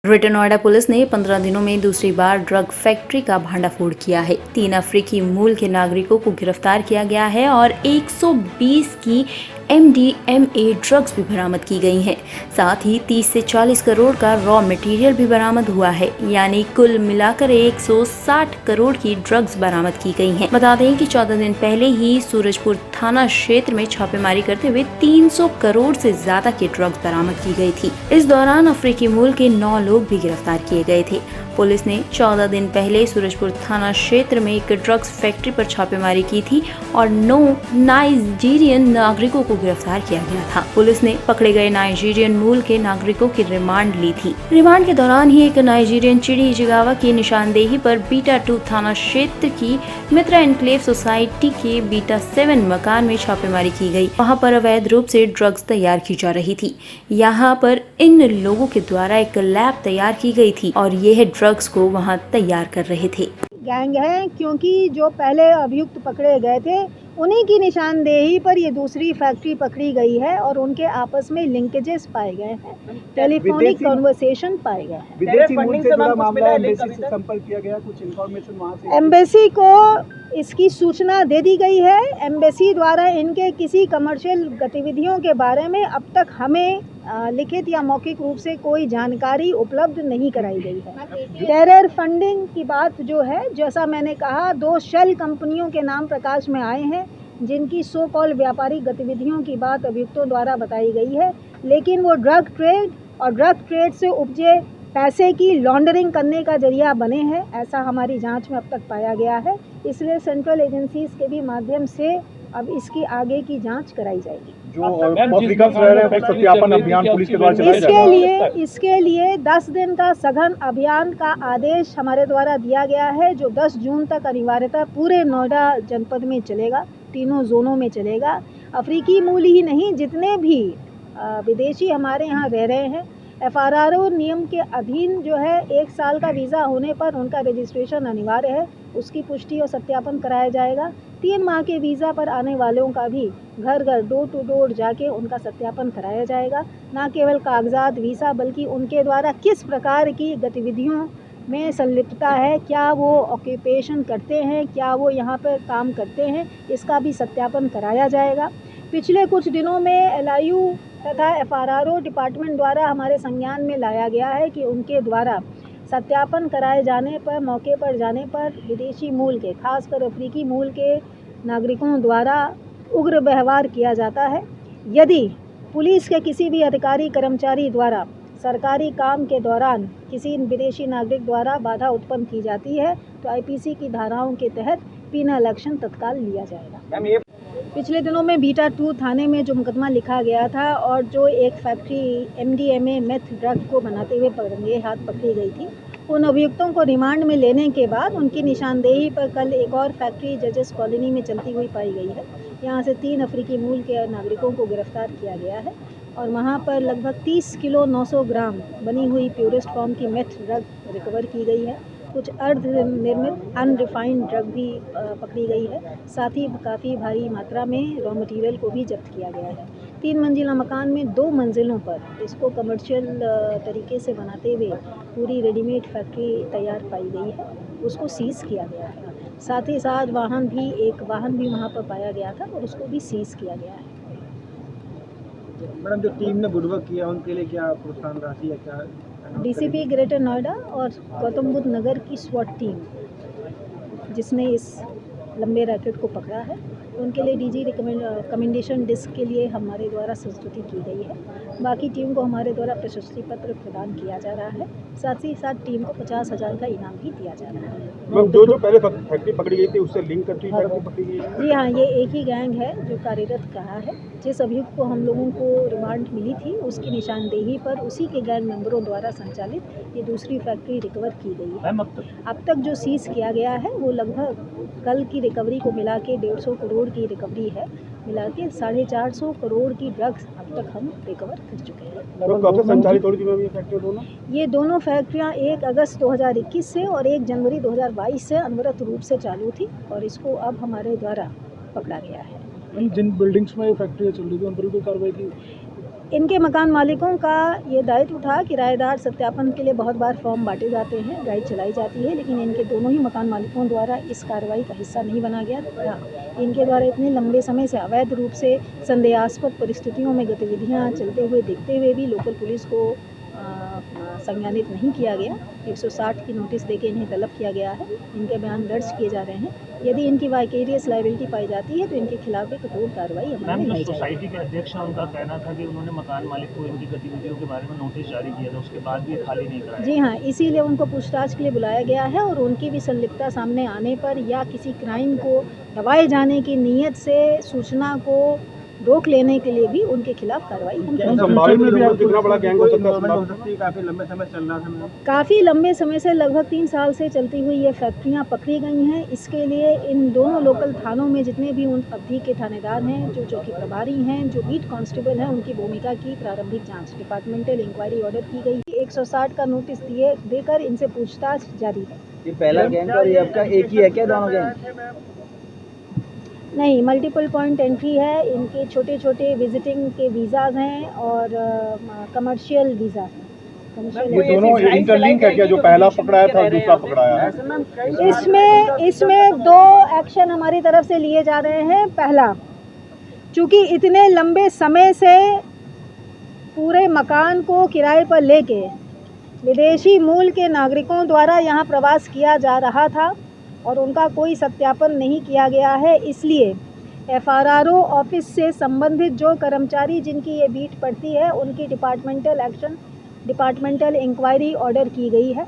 Greater Noida police ने 15 दिनों में दूसरी बार ड्रग फैक्ट्री का भांडाफोड़ किया है। 3 अफ्रीकी मूल के नागरिकों को गिरफ्तार किया गया है और 120 की MDMA ड्रग्स भी बरामद की गई हैं। साथ ही 30 से 40 करोड़ का रॉ मटेरियल भी बरामद हुआ है, यानी कुल मिलाकर 160 करोड़ की ड्रग्स बरामद की गई हैं। बता दें कि 14 दिन पहले ही सूरजपुर थाना क्षेत्र में छापेमारी करते हुए 300 करोड़ से ज्यादा की ड्रग्स बरामद की गई थी। इस दौरान अफ्रीकी मूल के 9 लोग भी गिरफ्तार किए गए थे। पुलिस ने 14 दिन पहले सूरजपुर थाना क्षेत्र में एक ड्रग्स फैक्ट्री पर छापेमारी की थी और 9 नाइजीरियन नागरिकों को गिरफ्तार किया गया था। पुलिस ने पकड़े गए नाइजीरियन मूल के नागरिकों की रिमांड ली थी। रिमांड के दौरान ही एक नाइजीरियन चिड़ी इजिगावा की निशानदेही पर बीटा 2 थाना क्षेत्र की मित्रा एनक्लेव सोसाइटी के बीटा 7 मकान में छापेमारी की गई। वहां पर अवैध रूप से ड्रग्स तैयार की जा रही थी। यहाँ पर इन लोगों के द्वारा एक लैब तैयार की गई थी और यह ड्रग्स को वहां तैयार कर रहे थे। गैंग है, क्योंकि जो पहले अभियुक्त पकड़े गए थे उन्हीं की निशानदेही पर ये दूसरी फैक्ट्री पकड़ी गई है और उनके आपस में लिंकेजेस पाए गए हैं, टेलीफोनिक कन्वर्सेशन पाए गए हैं। विदेशी मूल से जुड़ा मामला है, एम्बेसी से संपर्क किया गया, कुछ इन्फॉर्मेशन वहां से एम्बेसी को इसकी सूचना दे दी गई है। एम्बेसी द्वारा इनके किसी कमर्शियल गतिविधियों के बारे में अब तक हमें लिखित या मौखिक रूप से कोई जानकारी उपलब्ध नहीं कराई गई है। टेरर फंडिंग की बात जो है, जैसा मैंने कहा, 2 शेल कंपनियों के नाम प्रकाश में आए हैं जिनकी सो कॉल व्यापारिक गतिविधियों की बात अभियुक्तों द्वारा बताई गई है, लेकिन वो ड्रग ट्रेड और ड्रग ट्रेड से उपजे पैसे की लॉन्ड्रिंग करने का जरिया बने हैं, ऐसा हमारी जांच में अब तक पाया गया है। इसलिए सेंट्रल एजेंसीज के भी माध्यम से अब इसकी आगे की जांच कराई जाएगी। सत्यापन अभियान पुलिस के द्वारा चलाया जा इसके लिए 10 दिन का सघन अभियान का आदेश हमारे द्वारा दिया गया है, जो 10 जून तक अनिवार्यतः पूरे नोएडा जनपद में चलेगा, तीनों जोनों में चलेगा। अफ्रीकी मूल ही नहीं, जितने भी विदेशी हमारे यहाँ रह रहे हैं, FRRO नियम के अधीन जो है 1 साल का वीज़ा होने पर उनका रजिस्ट्रेशन अनिवार्य है, उसकी पुष्टि और सत्यापन कराया जाएगा। 3 माह के वीज़ा पर आने वालों का भी घर घर डोर टू डोर जाके उनका सत्यापन कराया जाएगा। न केवल कागजात वीज़ा, बल्कि उनके द्वारा किस प्रकार की गतिविधियों में संलिप्तता है, क्या वो ऑक्यूपेशन करते हैं, क्या वो यहाँ पर काम करते हैं, इसका भी सत्यापन कराया जाएगा। पिछले कुछ दिनों में LIU तथा FRRO डिपार्टमेंट द्वारा हमारे संज्ञान में लाया गया है कि उनके द्वारा सत्यापन कराए जाने पर, मौके पर जाने पर विदेशी मूल के, खासकर अफ्रीकी मूल के नागरिकों द्वारा उग्र व्यवहार किया जाता है। यदि पुलिस के किसी भी अधिकारी कर्मचारी द्वारा सरकारी काम के दौरान किसी विदेशी नागरिक द्वारा बाधा उत्पन्न की जाती है तो IPC की धाराओं के तहत पीनल एक्शन तत्काल लिया जाएगा। पिछले दिनों में बीटा 2 थाने में जो मुकदमा लिखा गया था और जो एक फैक्ट्री MDMA मेथ ड्रग को बनाते हुए रंगे हाथ पकड़ी गई थी, उन अभियुक्तों को रिमांड में लेने के बाद उनकी निशानदेही पर कल एक और फैक्ट्री जजेस कॉलोनी में चलती हुई पाई गई है। यहाँ से 3 अफ्रीकी मूल के नागरिकों को गिरफ्तार किया गया है और वहाँ पर लगभग 30 किलो 900 ग्राम बनी हुई प्योरेस्ट फॉर्म की मेथ ड्रग रिकवर की गई है। कुछ अर्ध निर्मित अनरिफाइंड ड्रग भी पकड़ी गई है। साथ ही काफ़ी भारी मात्रा में रॉ मटेरियल को भी जब्त किया गया है। 3 मंजिला मकान में 2 मंजिलों पर इसको कमर्शियल तरीके से बनाते हुए पूरी रेडीमेड फैक्ट्री तैयार पाई गई है, उसको सीज़ किया गया है। साथ ही साथ एक वाहन भी वहाँ पर पाया गया था और उसको भी सीज़ किया गया है। मैडम, जो टीम ने गुड वर्क किया उनके लिए क्या प्रोत्साहन राशि या क्या? DCP ग्रेटर नोएडा और गौतम बुद्ध नगर की SWAT टीम जिसने इस लंबे रैकेट को पकड़ा है, उनके लिए DG कमेंडेशन डिस्क के लिए हमारे द्वारा संस्तुति की गई है। बाकी टीम को हमारे द्वारा प्रशस्ति पत्र प्रदान किया जा रहा है। साथ ही साथ टीम को 50,000 का इनाम भी दिया जा रहा है। जो पहले फैक्ट्री पकड़ी गई थी उससे लिंक करती पकड़ी गई है? जी हाँ, ये एक ही गैंग है जो कार्यरत रहा है। जिस अभियुक्त को हम लोगों को रिमांड मिली थी उसकी निशानदेही पर उसी के गैंग मेंबरों द्वारा संचालित ये दूसरी फैक्ट्री रिकवर की गई है। अब तक जो सीज किया गया है वो लगभग कल की रिकवरी को मिला के 150 करोड़ की रिकवरी है, मिला के 450 करोड़ की ड्रग्स अब तक हम रिकवर कर चुके हैं। कब से संचालित हो रही थी ये फैक्ट्री दोनों? ये दोनों फैक्ट्रियाँ 1 अगस्त 2021 से और 1 जनवरी 2022 से अनवरत रूप से चालू थी और इसको अब हमारे द्वारा पकड़ा गया है। जिन बिल्डिंग्स में ये फैक्ट्री चल रही थी उन पर भी कार्रवाई की? इनके मकान मालिकों का ये दायित्व था। किराएदार सत्यापन के लिए बहुत बार फॉर्म बांटे जाते हैं, ड्राइव चलाई जाती है, लेकिन इनके दोनों ही मकान मालिकों द्वारा इस कार्रवाई का हिस्सा नहीं बना गया था। इनके द्वारा इतने लंबे समय से अवैध रूप से संदेहास्पद परिस्थितियों में गतिविधियां चलते हुए देखते हुए भी लोकल पुलिस को संज्ञानित नहीं किया गया। 160 की नोटिस देके इन्हें तलब किया गया है। इनके बयान दर्ज किए जा रहे हैं। यदि इनकी वाइकेरियस लायबिलिटी पाई जाती है तो इनके खिलाफ भी कठोर कार्रवाई अमल में लाई जाएगी। सोसाइटी के अध्यक्ष हैं, उनका कहना था कि उन्होंने मकान मालिक को इनकी गतिविधियों के बारे में नोटिस जारी किया था, उसके बाद भी खाली नहीं कराया। जी हाँ, इसीलिए उनको पूछताछ के लिए बुलाया गया है और उनकी भी संलिप्तता सामने आने पर या किसी क्राइम को दबाए जाने की नीयत से सूचना को रोक लेने के लिए भी उनके खिलाफ कार्रवाई हम करेंगे। कितना बड़ा गैंग हो सकता है? काफी लंबे समय चल रहा था। काफ़ी लंबे समय से लगभग 3 साल से चलती हुई ये फैक्ट्रियां पकड़ी गई हैं। इसके लिए इन दोनों लोकल थानों में जितने भी उन अवधि के थानेदार हैं, जो चौकी प्रभारी हैं, जो बीट कांस्टेबल हैं, उनकी भूमिका की प्रारंभिक जांच डिपार्टमेंटल इंक्वायरी ऑर्डर की गई। 160 का नोटिस देकर इनसे पूछताछ जारी है। ये पहला गैंग और ये आपका एक ही है क्या, दोनों गैंग? नहीं, मल्टीपल पॉइंट एंट्री है। इनके छोटे छोटे विजिटिंग के वीज़ाज हैं और कमर्शियल वीज़ा हैं। ये दोनों इंटरलिंक है क्या, जो पहला पकड़ाया था और दूसरा पकड़ाया है? इसमें 2 एक्शन हमारी तरफ से लिए जा रहे हैं। पहला, चूँकि इतने लंबे समय से पूरे मकान को किराए पर लेके विदेशी मूल के नागरिकों द्वारा यहाँ प्रवास किया जा रहा था और उनका कोई सत्यापन नहीं किया गया है, इसलिए एफआरआरओ ऑफिस से संबंधित जो कर्मचारी जिनकी ये बीट पड़ती है, उनकी डिपार्टमेंटल इंक्वायरी ऑर्डर की गई है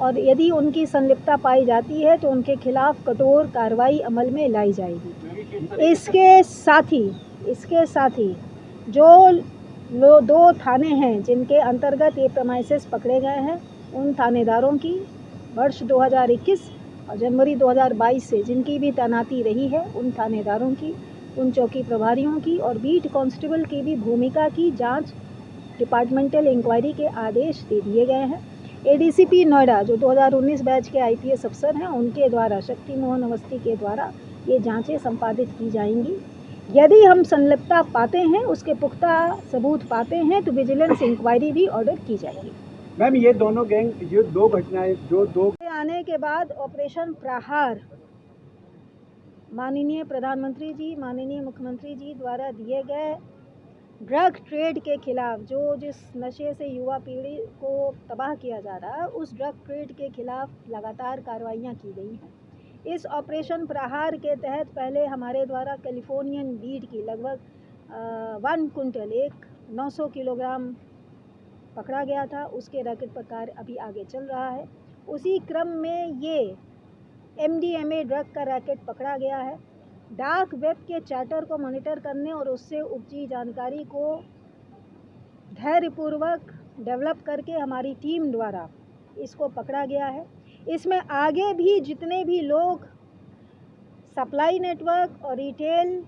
और यदि उनकी संलिप्तता पाई जाती है तो उनके खिलाफ कठोर कार्रवाई अमल में लाई जाएगी। इसके साथ ही जो 2 थाने हैं जिनके अंतर्गत ये प्रेमाइसेस पकड़े गए हैं, उन थानेदारों की वर्ष 2021 और जनवरी 2022 से जिनकी भी तैनाती रही है, उन थानेदारों की, उन चौकी प्रभारियों की और बीट कांस्टेबल की भी भूमिका की जांच डिपार्टमेंटल इंक्वायरी के आदेश दे दिए गए हैं। एडीसीपी नोएडा जो 2019 बैच के आईपीएस अफसर हैं, उनके द्वारा, शक्ति मोहन अवस्थी के द्वारा ये जांचें संपादित की जाएंगी। यदि हम संलिप्तता पाते हैं, उसके पुख्ता सबूत पाते हैं, तो विजिलेंस इंक्वायरी भी ऑर्डर की जाएगी। मैम, ये दोनों गैंग, ये 2 घटनाएं जो 2 आने के बाद ऑपरेशन प्रहार माननीय प्रधानमंत्री जी, माननीय मुख्यमंत्री जी द्वारा दिए गए ड्रग ट्रेड के खिलाफ, जो जिस नशे से युवा पीढ़ी को तबाह किया जा रहा है, उस ड्रग ट्रेड के खिलाफ लगातार कार्रवाइयाँ की गई हैं। इस ऑपरेशन प्रहार के तहत पहले हमारे द्वारा कैलिफोर्नियन वीड की लगभग 1 कुंटल 900 किलोग्राम पकड़ा गया था। उसके रैकेट पर कार्य अभी आगे चल रहा है। उसी क्रम में ये MDMA ड्रग का रैकेट पकड़ा गया है। डार्क वेब के चैटर को मॉनिटर करने और उससे उपजी जानकारी को धैर्यपूर्वक डेवलप करके हमारी टीम द्वारा इसको पकड़ा गया है। इसमें आगे भी जितने भी लोग सप्लाई नेटवर्क और रिटेल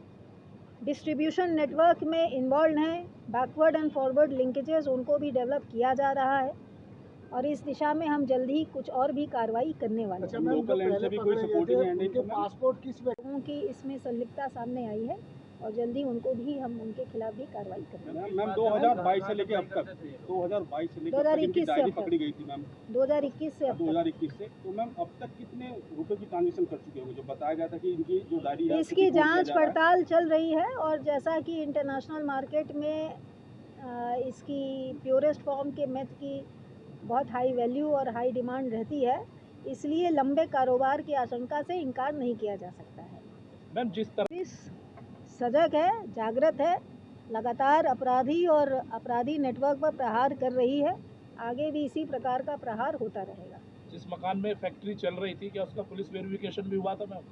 डिस्ट्रीब्यूशन नेटवर्क में इन्वॉल्व हैं, बैकवर्ड एंड फॉरवर्ड लिंकेजेस, उनको भी डेवलप किया जा रहा है और इस दिशा में हम जल्द ही कुछ और भी कार्रवाई करने वाले हैं। लोकल एंड से भी कोई सपोर्टिंग हैंड नहीं, पासपोर्ट किस लोगों की इसमें संलिप्तता सामने आई है और जल्दी उनको भी हम उनके खिलाफ भी कार्रवाई करेंगे। मैम 2022 से लेके अब तक 2022 से लेके 2021 से अब पकड़ी गई थी मैम, 2021 से अब तक 2021 से, तो मैम अब तक कितने रुपए की ट्रांजेक्शन कर चुके होंगे? जो बताया गया था कि इनकी जो डायरी है इसकी जांच पड़ताल चल रही है और जैसा कि इंटरनेशनल मार्केट में इसकी प्योरेस्ट फॉर्म के मेथ की बहुत हाई वैल्यू और हाई डिमांड रहती है, इसलिए लंबे कारोबार की आशंका से इनकार नहीं किया जा सकता है। मैम जिस तरह सजग है, जागृत है, लगातार अपराधी और अपराधी नेटवर्क पर प्रहार कर रही है। आगे भी इसी प्रकार का प्रहार होता रहेगा। जिस मकान में फैक्ट्री चल रही थी, क्या उसका पुलिस वेरिफिकेशन भी हुआ था मैम?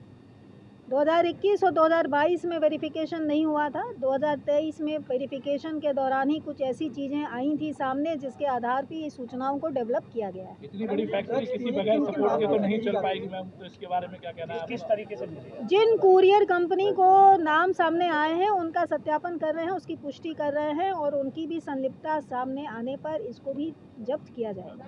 2021 और 2022 में वेरिफिकेशन नहीं हुआ था। 2023 में वेरिफिकेशन के दौरान ही कुछ ऐसी चीज़ें आई थी सामने जिसके आधार पर ये सूचनाओं को डेवलप किया गया है। इतनी बड़ी फैक्ट्री किसी बगैर सपोर्ट के तो नहीं चल पाएगी मैम, तो इसके बारे में क्या कहना है? किस तरीके से जिन कुरियर कंपनी को नाम सामने आए हैं उनका सत्यापन कर रहे हैं, उसकी पुष्टि कर रहे हैं और उनकी भी संलिप्तता सामने आने पर इसको भी जब्त किया जाएगा।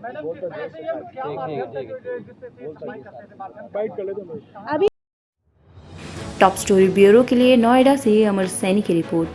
टॉप स्टोरी ब्यूरो के लिए नोएडा से अमर सैनी की रिपोर्ट।